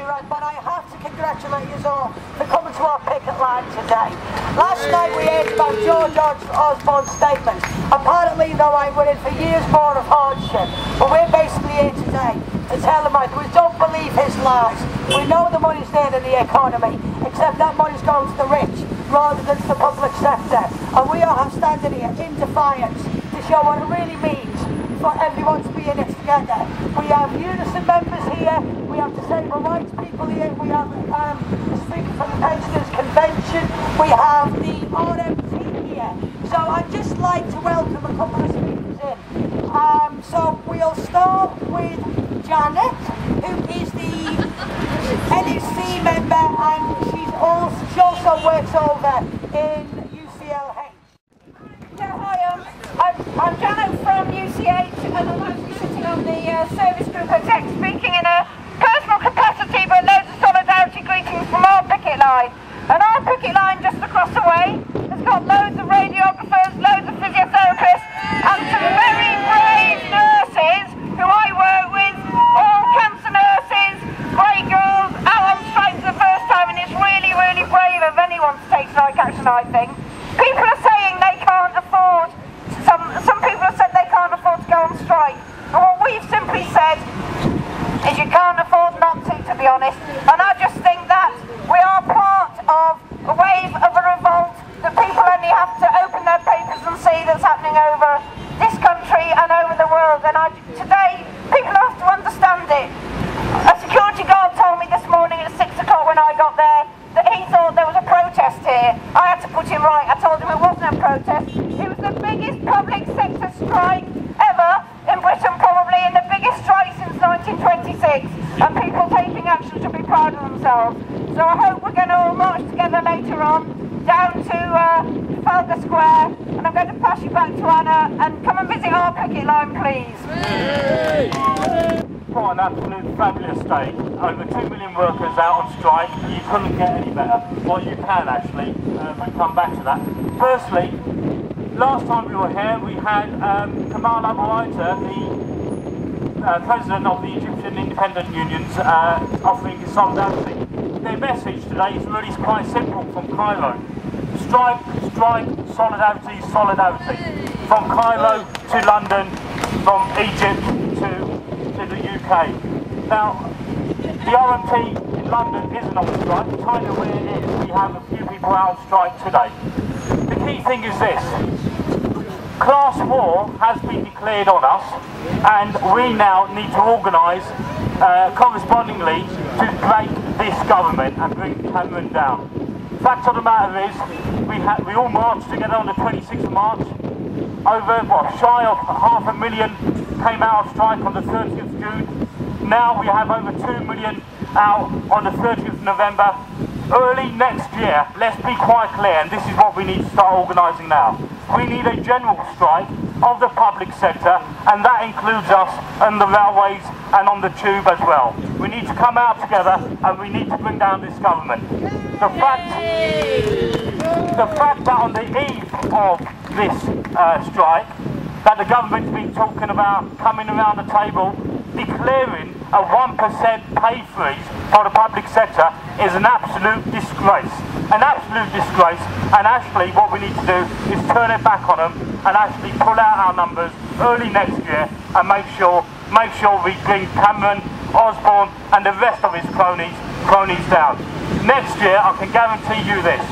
right, but I have to congratulate you all for coming to our picket line today. Last night we heard about George Osborne's statement. Apparently, though, I went in for years more of hardship, but we're basically here today to tell him that we don't believe his lies. We know the money's there in the economy, except that money's going to the rich rather than to the public sector. And we are standing here in defiance to show what it really means for everyone to be in it together. We have Unison members here, we have disabled rights people here, we have the speaker from the Pensioners Convention, we have the RMT here. So I'd just like to welcome a couple of speakers in. So we'll start with Janet, who is the NEC member, and she also works over in UCLH. Yeah, hi, I'm Janet from UCH, and I'm actually sitting on the service group exec, speaking in a personal capacity, but loads of solidarity greetings from our picket line. And our picket line just across the way has got loads of radiographers, loads of physiotherapists, and some very brave nurses who I work with, all cancer nurses, great girls, out on strike for the first time, and it's really, really brave of anyone to take strike action, I think. People are saying they can't afford, some people have said they can't afford to go on strike. And what we've simply said is you can't afford not to be honest. And I just think that we are part of a wave of a revolt that people only have to open their papers and see that's happening over this country and over the world. And today, people have to understand it. A security guard told me this morning at 6 o'clock when I got there that he thought there was a protest here. I had to put him right. I told him it wasn't a protest. It was the biggest public sector strike ever in Britain, probably, and the biggest strike since 1926. And people taking action should be proud of themselves. So I hope we're going to all march together later on down to Trafalgar Square, and I'm going to pass you back to Anna, and come and visit our picket line, please. What an absolute fabulous day. Over 2 million workers out on strike. You couldn't get any better. Well, you can actually. We'll come back to that. Firstly, last time we were here, we had Kamal Abu Aita, the president of the Egyptian independent unions, offering his solidarity. Their message today is really quite simple from Cairo. Strike, strike, solidarity, solidarity. From Cairo to London, from Egypt to the UK. Now, the RMT in London isn't on strike. China, where it is, we have a few people out on strike today. The key thing is this. Class war has been declared on us, and we now need to organise correspondingly to break this government and bring Cameron down. Fact of the matter is, we all marched together on the 26th of March. Over, shy of 500,000 came out of strike on the 30th of June. Now we have over 2 million out on the 30th of November. Early next year, let's be quite clear, and this is what we need to start organising now. We need a general strike of the public sector, and that includes us on the railways and on the tube as well. We need to come out together, and we need to bring down this government. The fact that on the eve of this strike, that the government's been talking about coming around the table, declaring a 1% pay freeze for the public sector is an absolute disgrace. An absolute disgrace, and actually what we need to do is turn it back on them and actually pull out our numbers early next year and make sure we bring Cameron, Osborne and the rest of his cronies down. Next year, I can guarantee you this,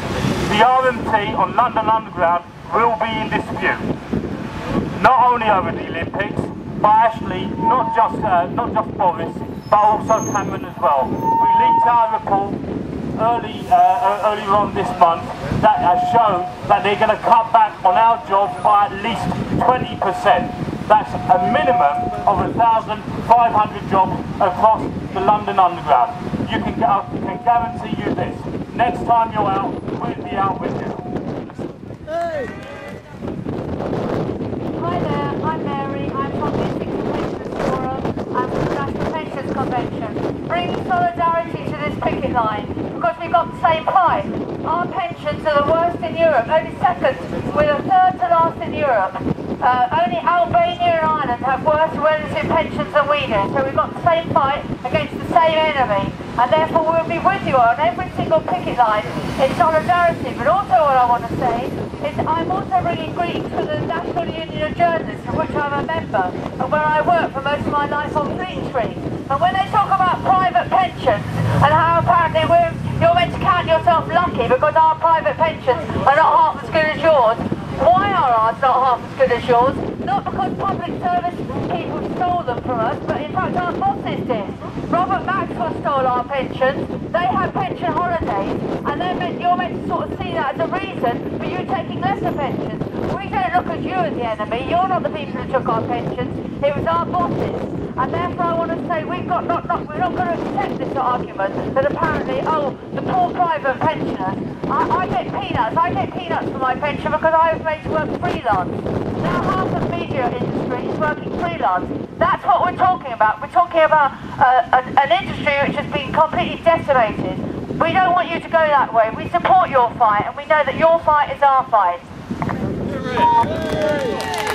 the RMT on London Underground will be in dispute. Not only over the Olympics, but actually not just Boris, but also Cameron as well. We leaked our report earlier on this month that has shown that they're going to cut back on our jobs by at least 20%. That's a minimum of 1,500 jobs across the London Underground. I can guarantee you this. Next time you're out, we'll be out with you. Hey. Hi there, I'm Mary. I'm from the Pensions Forum and from the National Pensions Convention. Bringing solidarity to this picket line because we've got the same plight. Our pensions are the worst in Europe, only second. We're the third to last in Europe. Only Albania and Ireland have worse relative pensions than we do, so we've got the same fight against the same enemy. and therefore we'll be with you on every single picket line in solidarity. But also what I want to say is I'm also bringing greetings for the National Union of Journalists, of which I'm a member, and where I worked for most of my life on Fleet Street. And when they talk about private pensions and how apparently you're meant to count yourself lucky because our private pensions are not half as good as yours, why are ours not half as good as yours? Not because public service people stole them from us, but in fact our bosses did. Robert Maxwell stole our pensions, they had pension holidays, and you're meant to sort of see that as a reason for you taking lesser pensions. We don't look at you as the enemy, you're not the people who took our pensions, it was our bosses. And therefore I want to say we're not going to accept this argument that apparently, oh, the poor private pensioners, I get peanuts for my pension because I was made to work freelance. Now half the media industry is working freelance. That's what we're talking about. We're talking about an industry which has been completely decimated. We don't want you to go that way. We support your fight and we know that your fight is our fight.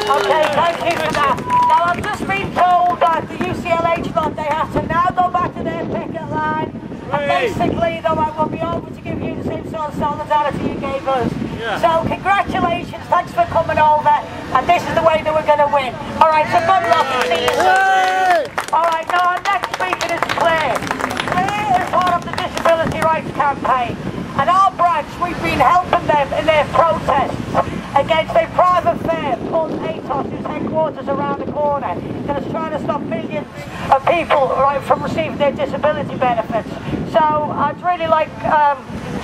Okay, thank you for that. Now I've just been told that the UCLH lot, they have to now go back to their picket line. And basically though I will be over to give you the same sort of solidarity you gave us. Yeah. So congratulations, thanks for coming over, and this is the way that we're going to win. Alright, so good luck and see you soon. Alright, now our next speaker is Claire. Claire is part of the Disability Rights Campaign, and our branch, we've been helping them in their protests against a private firm called ATOS, whose headquarters around the corner, that is trying to stop millions of people from receiving their disability benefits. So I'd really like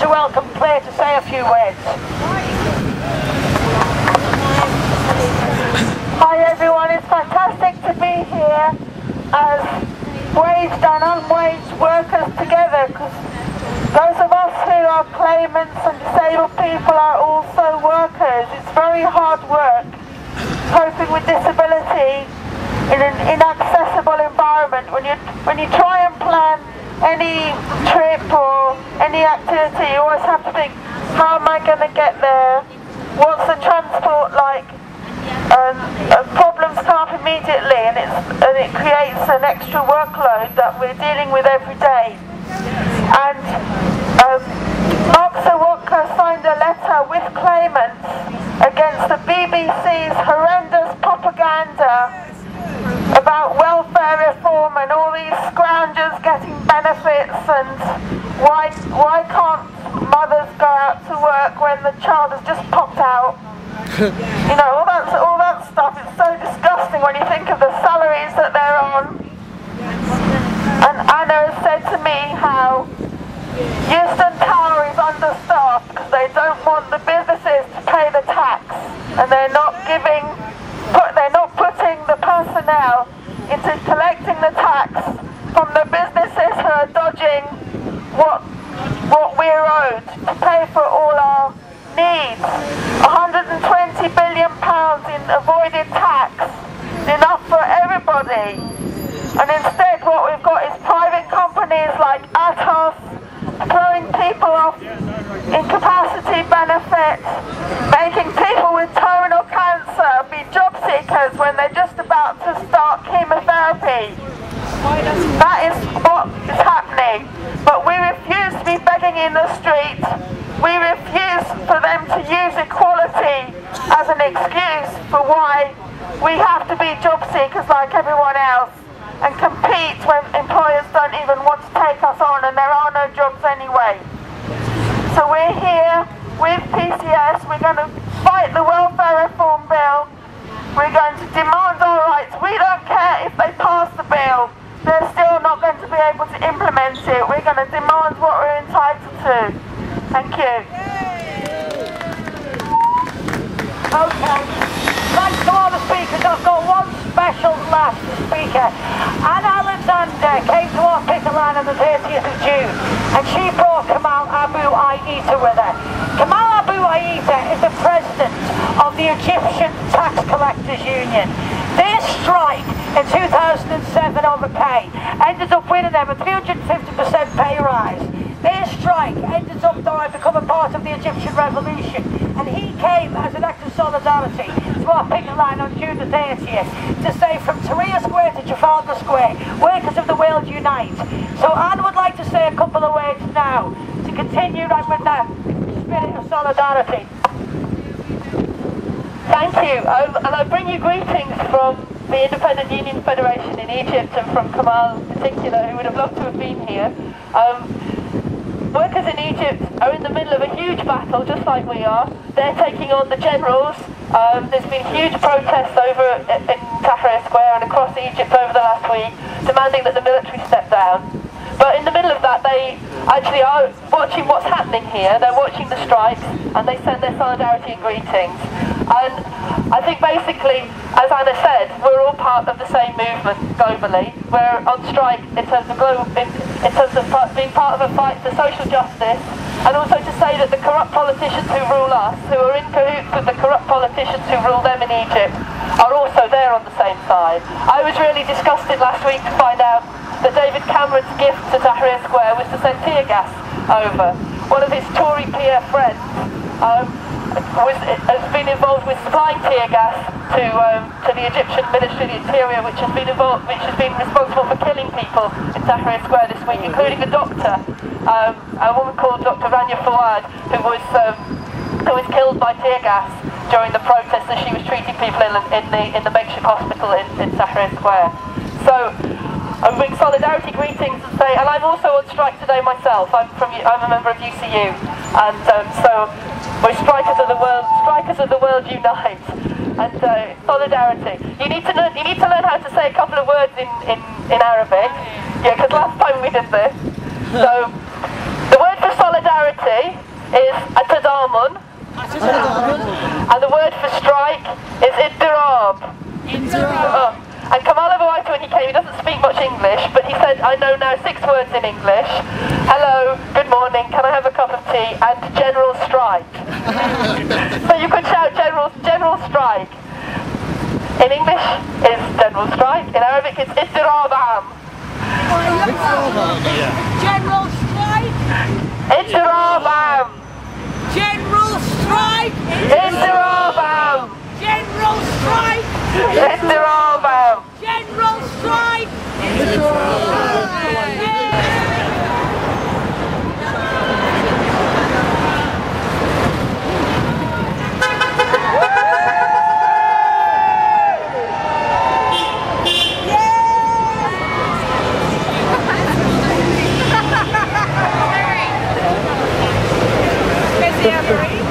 to welcome Claire to say a few words. Hi everyone, it's fantastic to be here as waged and unwaged workers together, because those of us who are claimants and disabled people are also workers. It's very hard work coping with disability in an inaccessible environment. When you try and plan any trip or any activity, you always have to think, how am I going to get there? What's the transport like? And problems come up immediately, and it creates an extra workload that we're dealing with every day. And Mark Sawalka signed a letter with claimants against the BBC's horrendous propaganda about welfare reform and all these scroungers getting benefits, and why can't mothers go out to work when the child has just popped out? You know, all that stuff. It's so disgusting when you think of the salaries that they're on. And Anna said to me how Euston Tower is understaffed because they don't want the businesses to pay the tax, and they're not putting the personnel into collecting the tax from the businesses who are dodging what we're owed to pay for all our needs. 120 billion pounds in avoided tax, enough for everybody. And instead what we've got is private companies like Atos throwing people off incapacity benefits, making people with terminal cancer be job seekers when they're just about to start chemotherapy. That is what is happening. But we refuse to be begging in the street. We refuse for them to use equality as an excuse for why we have to be job seekers like everyone else and compete when employers don't even want to take us on, and there are no jobs anyway. So we're here with PCS, we're going to fight the welfare reform bill, we're going to demand our rights. We don't care if they pass the bill, they're still not going to be able to implement it. We're going to demand what we're entitled to. Thank you. Okay, thanks to all the speakers. I've got one special last speaker. Anne Alexander came to our picket line on the 30th of June, and she brought Kamal Abu Aita with her. Kamal Abu Aita is the president of the Egyptian Tax Collectors Union. Their strike in 2007 over pay ended up winning them a 350% pay rise. Their strike ended ended up though become a part of the Egyptian revolution, and he came as an act of solidarity to our picket line on June the 30th to say from Tahrir Square to Trafalgar Square, workers of the world unite. So Anne would like to say a couple of words now to continue right with the spirit of solidarity. Thank you, and I bring you greetings from the Independent Union Federation in Egypt and from Kamal in particular, who would have loved to have been here. Workers in Egypt are in the middle of a huge battle, just like we are. They're taking on the generals. There's been huge protests over in Tahrir Square and across Egypt over the last week, demanding that the military step down. But in the middle of that, they actually are watching what's happening here. They're watching the strikes, and they send their solidarity and greetings. And I think basically, as Anna said, we're all part of the same movement globally. We're on strike in terms of being part of a fight for social justice, and also to say that the corrupt politicians who rule us, who are in cahoots with the corrupt politicians who rule them in Egypt, are also there on the same side. I was really disgusted last week to find out that David Cameron's gift to Tahrir Square was to send tear gas over. One of his Tory peer friends has been involved with supplying tear gas to the Egyptian Ministry of the Interior, which has been responsible for killing people in Tahrir Square this week, including a doctor, a woman called Dr. Rania Fawad, who was killed by tear gas during the protests as she was treating people in the makeshift hospital in Tahrir Square. So I bring solidarity greetings and say, and I'm also on strike today myself. I'm a member of UCU, and so we're strikers of the world unite, and solidarity. You need to learn how to say a couple of words in Arabic, yeah, because last time we did this. So the word for solidarity is atadamun, and the word for strike is iddirab. And Kamal Abu, when he came, he doesn't speak much English, but he said, I know now 6 words in English. Hello, good morning, can I have a cup of tea, and general strike. So you could shout general strike. In English, it's general strike. In Arabic, it's iddirab am. General strike! Iddirab am. General strike! Iddirab am. General strike! Iddirab am. General strike! Busy, Avery.